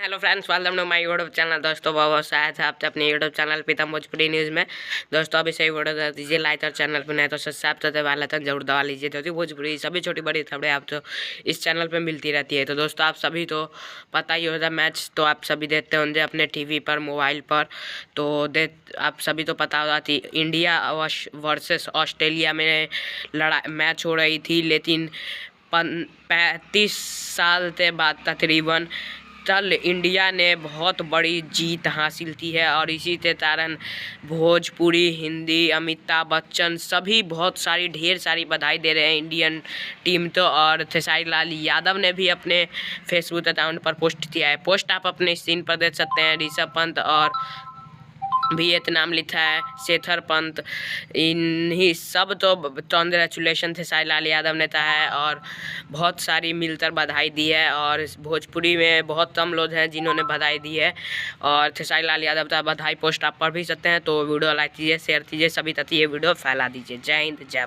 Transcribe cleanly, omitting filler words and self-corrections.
Hello friends, welcome to my YouTube channel. दोस्तों बहुत स्वागत है आपसे अपने YouTube channel Pritam Bhojpuri news में। दोस्तों अभी से वीडियो दे दीजिए लाइक और चैनल पर नए तो सब्सक्राइब करते वाला तक जरूर दबा लीजिए। तो भोजपुरी सभी छोटी बड़ी खबरें आप तो इस चैनल पर मिलती रहती है। तो दोस्तों आप सभी तो पता ही होगा, मैच तो आप सभी देखते होंगे अपने टीवी पर, मोबाइल पर। तो आप सभी तो पता होगा कि इंडिया वर्सेस ऑस्ट्रेलिया में मैच हो रही थी, लेकिन 35 साल के बाद तकरीबन कल इंडिया ने बहुत बड़ी जीत हासिल की है। और इसी के कारण भोजपुरी, हिंदी, अमिताभ बच्चन सभी बहुत सारी ढेर सारी बधाई दे रहे हैं इंडियन टीम तो। और खेसारी लाल यादव ने भी अपने फेसबुक अकाउंट पर पोस्ट किया है। पोस्ट आप अपने स्क्रीन पर देख सकते हैं। ऋषभ पंत और भी एक नाम लिखा है शेखर पंत, इन्हीं सब तो कॉन्ग्रेचुलेशन खेसारी लाल यादव ने कहा है और बहुत सारी मिलकर बधाई दी है। और भोजपुरी में बहुत कम लोग हैं जिन्होंने बधाई दी है। और खेसारी लाल यादव का बधाई पोस्ट आप पढ़ भी सकते हैं। तो वीडियो लाइक कीजिए, शेयर कीजिए, सभी तक ये वीडियो फैला दीजिए। जय हिंद, जय भारत।